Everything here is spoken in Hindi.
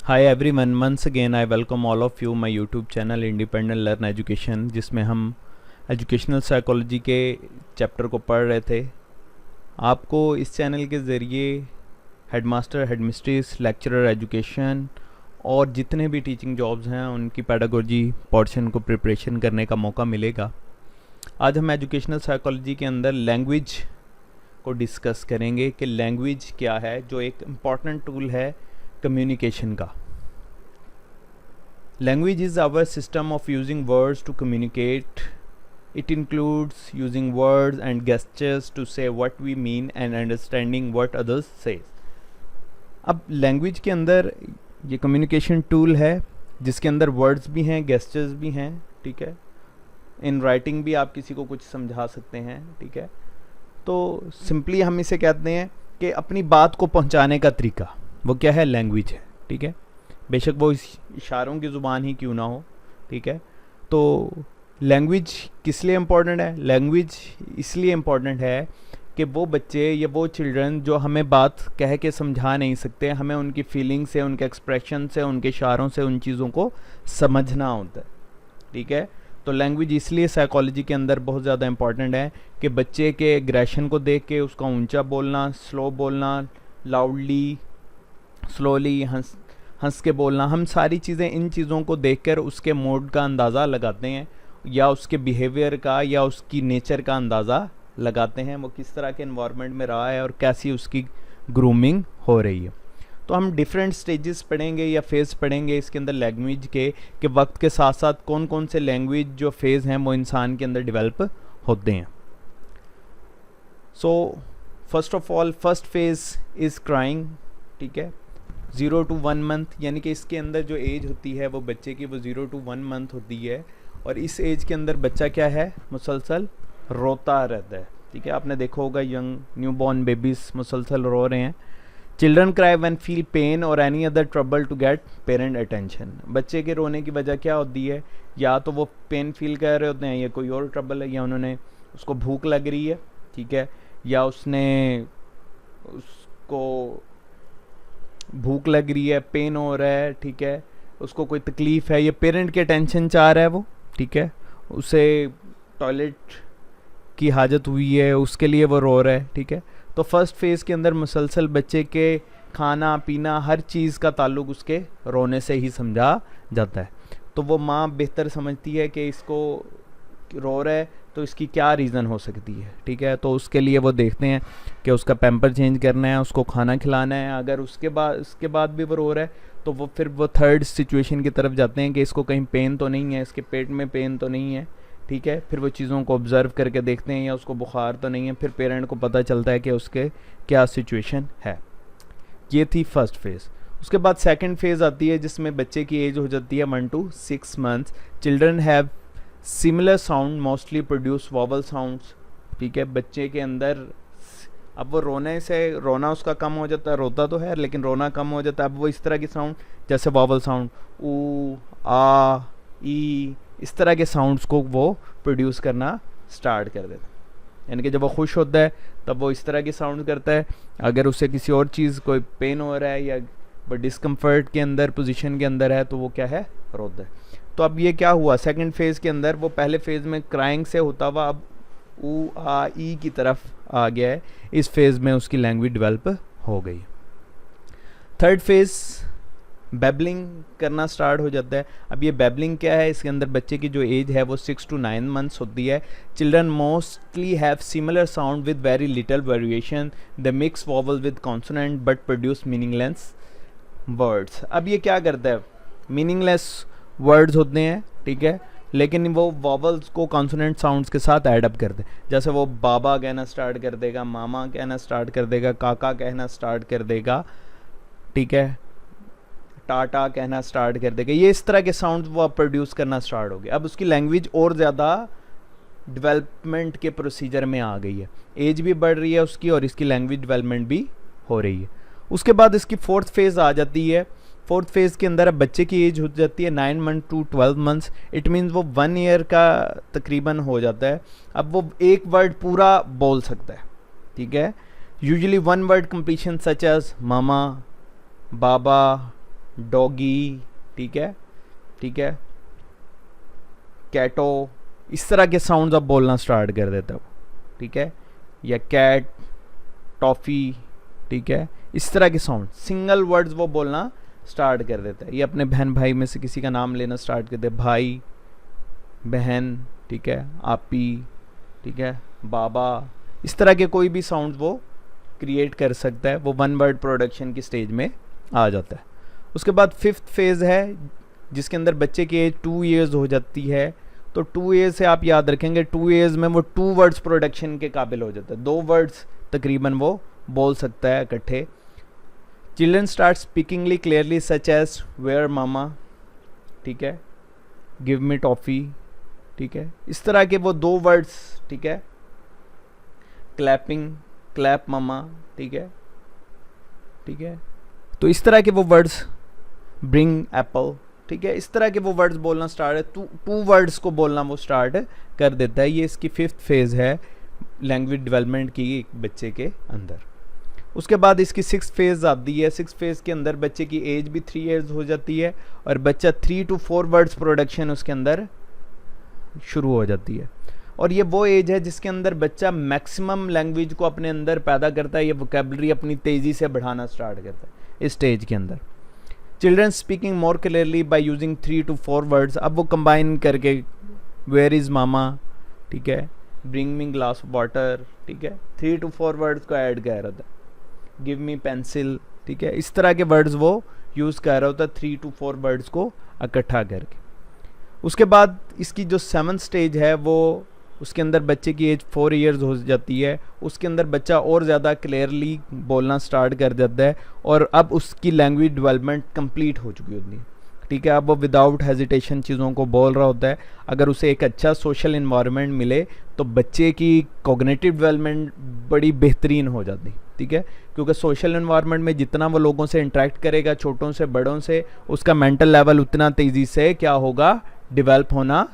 Hi everyone, once again I welcome all of you my YouTube channel Independent Learn Education, जिसमें हम एजुकेशनल साइकोलॉजी के चैप्टर को पढ़ रहे थे। आपको इस चैनल के ज़रिए हेडमास्टर, हेडमिस्ट्रेस, लेक्चरर एजुकेशन और जितने भी टीचिंग जॉब्स हैं उनकी पेडागोजी पोर्शन को प्रिपरेशन करने का मौका मिलेगा। आज हम एजुकेशनल साइकोलॉजी के अंदर लैंग्वेज को डिस्कस करेंगे कि लैंग्वेज क्या है, जो एक इम्पॉर्टेंट टूल है कम्युनिकेशन का। Language is our system of using words to communicate. It includes using words and gestures to say what we mean and understanding what others say. अब लैंग्वेज के अंदर ये कम्युनिकेशन टूल है जिसके अंदर वर्ड्स भी हैं, गेस्चर्स भी हैं, ठीक है। इन राइटिंग भी आप किसी को कुछ समझा सकते हैं, ठीक है। तो सिंपली हम इसे कहते हैं कि अपनी बात को पहुंचाने का तरीका, वो क्या है, लैंग्वेज है, ठीक है। बेशक वो इशारों की ज़ुबान ही क्यों ना हो, ठीक है। तो लैंग्वेज किस लिए इम्पोर्टेंट है? लैंग्वेज इसलिए इम्पोर्टेंट है कि वो बच्चे या वो चिल्ड्रन जो हमें बात कह के समझा नहीं सकते, हमें उनकी फीलिंग से, उनके एक्सप्रेशन से, उनके इशारों से उन चीज़ों को समझना होता है, ठीक है। तो लैंग्वेज इसलिए साइकोलॉजी के अंदर बहुत ज़्यादा इम्पॉर्टेंट है कि बच्चे के एग्रेशन को देख के उसका ऊंचा बोलना, स्लो बोलना, लाउडली, स्लोली, हंस के बोलना, हम सारी चीज़ें इन चीज़ों को देखकर उसके मूड का अंदाज़ा लगाते हैं या उसके बिहेवियर का या उसकी नेचर का अंदाज़ा लगाते हैं, वो किस तरह के एनवायरनमेंट में रहा है और कैसी उसकी ग्रूमिंग हो रही है। तो हम डिफरेंट स्टेजेस पढ़ेंगे या फेज़ पढ़ेंगे इसके अंदर लैंग्वेज के, कि वक्त के साथ साथ कौन कौन से लैंग्वेज जो फेज़ हैं वो इंसान के अंदर डेवलप होते हैं। So first of all first phase is crying, ठीक है, 0 to 1 मंथ, यानी कि इसके अंदर जो एज होती है वो बच्चे की वो 0 to 1 मंथ होती है। और इस एज के अंदर बच्चा क्या है, मुसलसल रोता रहता है, ठीक है। आपने देखा होगा यंग न्यूबॉर्न बेबीज़ मुसलसल रो रहे हैं। Children cry when feel pain और any other trouble to get parent attention. बच्चे के रोने की वजह क्या होती है? या तो वो पेन फील कर रहे होते हैं या कोई और ट्रबल है, या उन्होंने उसको भूख लग रही है, ठीक है, या उसको भूख लग रही है, पेन हो रहा है, ठीक है, उसको कोई तकलीफ़ है, ये पेरेंट की अटेंशन चाह रहा है वो, ठीक है, उसे टॉयलेट की हाजत हुई है, उसके लिए वो रो रहा है, ठीक है। तो फर्स्ट फेज़ के अंदर मुसलसल बच्चे के खाना पीना हर चीज़ का ताल्लुक उसके रोने से ही समझा जाता है। तो वो माँ बेहतर समझती है कि इसको रो रहा है तो इसकी क्या रीज़न हो सकती है, ठीक है। तो उसके लिए वो देखते हैं कि उसका पैम्पर चेंज करना है, उसको खाना खिलाना है। अगर उसके बाद भी वो रो रहा है तो वो फिर वो थर्ड सिचुएशन की तरफ जाते हैं कि इसको कहीं पेन तो नहीं है, इसके पेट में पेन तो नहीं है, ठीक है। फिर वो चीज़ों को ऑब्ज़र्व करके देखते हैं या उसको बुखार तो नहीं है। फिर पेरेंट को पता चलता है कि उसके क्या सिचुएशन है। ये थी फर्स्ट फेज़। उसके बाद सेकंड फेज़ आती है जिसमें बच्चे की एज हो जाती है 1 to 6 months. Children have similar sound mostly produce vowel sounds, ठीक है। बच्चे के अंदर अब वो रोने से रोना उसका कम हो जाता है, रोता तो है लेकिन रोना कम हो जाता है। अब वो इस तरह की साउंड जैसे वॉवल साउंड, ऊ, आ, ई, इस तरह के साउंड्स को वो प्रोड्यूस करना स्टार्ट कर देता है। यानी कि जब वो खुश होता है तब वो इस तरह की साउंड करता है। अगर उसे किसी और चीज़ कोई पेन हो रहा है या वो डिस्कम्फर्ट के अंदर पोजीशन के अंदर है तो वो क्या है, रोता है। तो अब ये क्या हुआ, सेकंड फेज़ के अंदर वो पहले फेज़ में क्राइंग से होता हुआ अब ऊ, आ, ई की तरफ आ गया है। इस फेज़ में उसकी लैंग्वेज डेवलप हो गई। थर्ड फेज़ बैबलिंग करना स्टार्ट हो जाता है। अब ये बैबलिंग क्या है, इसके अंदर बच्चे की जो एज है वो 6 to 9 मंथ्स होती है। Children mostly have similar sound with very little variation. The mix vowel with consonant but produce meaningless words. अब ये क्या करता है, मीनिंगलेस वर्ड्स होते हैं, ठीक है, लेकिन वो वॉवल्स को कॉन्सोनेंट साउंड्स के साथ ऐड अप करते हैं। जैसे वो बाबा कहना स्टार्ट कर देगा, मामा कहना स्टार्ट कर देगा, काका कहना स्टार्ट कर देगा, ठीक है, टाटा कहना स्टार्ट कर देगा। ये इस तरह के साउंड्स वो अब प्रोड्यूस करना स्टार्ट हो गए। अब उसकी लैंग्वेज और ज़्यादा डेवलपमेंट के प्रोसीजर में आ गई है, एज भी बढ़ रही है उसकी और इसकी लैंग्वेज डेवलपमेंट भी हो रही है। उसके बाद इसकी फोर्थ फेज़ आ जाती है। फोर्थ फेज़ के अंदर अब बच्चे की एज हो जाती है 9 month to 12 months. It means वो 1 ईयर का तकरीबन हो जाता है। अब वो एक वर्ड पूरा बोल सकता है, ठीक है। Usually 1 word completion such as मामा, बाबा, डॉगी, ठीक है, ठीक है, कैटो, इस तरह के साउंड्स अब बोलना स्टार्ट कर देता है वो, ठीक है, या कैट, टॉफ़ी, ठीक है, इस तरह के साउंड सिंगल वर्ड्स वो बोलना स्टार्ट कर देता है। ये अपने बहन भाई में से किसी का नाम लेना स्टार्ट कर दे, भाई, बहन, ठीक है, आपी, ठीक है, बाबा, इस तरह के कोई भी साउंड वो क्रिएट कर सकता है, वो वन वर्ड प्रोडक्शन की स्टेज में आ जाता है। उसके बाद फिफ्थ फेज़ है जिसके अंदर बच्चे की एज 2 ईयर्स हो जाती है। तो 2 ईयर्स से आप याद रखेंगे 2 ईयर्स में वो 2 वर्ड्स प्रोडक्शन के काबिल हो जाता है, 2 वर्ड्स तकरीबन वो बोल सकता है इकट्ठे। Children start speakingly clearly such as where मामा, ठीक है, गिव मी टॉफ़ी, ठीक है, इस तरह के वो 2 वर्ड्स, ठीक है, क्लैपिंग, क्लैप मामा, ठीक है, ठीक है, तो इस तरह के वो वर्ड्स, ब्रिंग एप्पल, ठीक है, इस तरह के वो वर्ड्स बोलना स्टार्ट है, 2 वर्ड्स को बोलना वो स्टार्ट कर देता है। ये इसकी 5th फेज़ है लैंग्वेज डेवलपमेंट की एक बच्चे के अंदर। उसके बाद इसकी 6th फेज़ आती है। 6th फेज़ के अंदर बच्चे की एज भी 3 ईयर्स हो जाती है और बच्चा 3 to 4 वर्ड्स प्रोडक्शन उसके अंदर शुरू हो जाती है। और ये वो एज है जिसके अंदर बच्चा मैक्सिमम लैंग्वेज को अपने अंदर पैदा करता है, ये वोकेबलरी अपनी तेज़ी से बढ़ाना स्टार्ट करता है इस स्टेज के अंदर। Children speaking more clearly by using 3 to 4 words, अब वो कंबाइन करके वेयर इज़ मामा, ठीक है, ब्रिंग मी ग्लास वाटर, ठीक है, 3 to 4 वर्ड्स को ऐड कर रहा था, गिव मी पेंसिल, ठीक है, इस तरह के वर्ड्स वो यूज़ कर रहा होता 3 to 4 वर्ड्स को इकट्ठा करके। उसके बाद इसकी जो 7th स्टेज है वो उसके अंदर बच्चे की एज 4 ईयर्स हो जाती है। उसके अंदर बच्चा और ज़्यादा क्लियरली बोलना स्टार्ट कर देता है और अब उसकी लैंग्वेज डेवलपमेंट कंप्लीट हो चुकी होती है, ठीक है, अब वो विदाउट हेजिटेशन चीज़ों को बोल रहा होता है। अगर उसे एक अच्छा सोशल इन्वायरमेंट मिले तो बच्चे की कॉग्निटिव डेवलपमेंट बड़ी बेहतरीन हो जाती है, ठीक है, क्योंकि सोशल इन्वायरमेंट में जितना वो लोगों से इंटरेक्ट करेगा, छोटों से बड़ों से, उसका मेंटल लेवल उतना तेज़ी से क्या होगा, डेवलप होना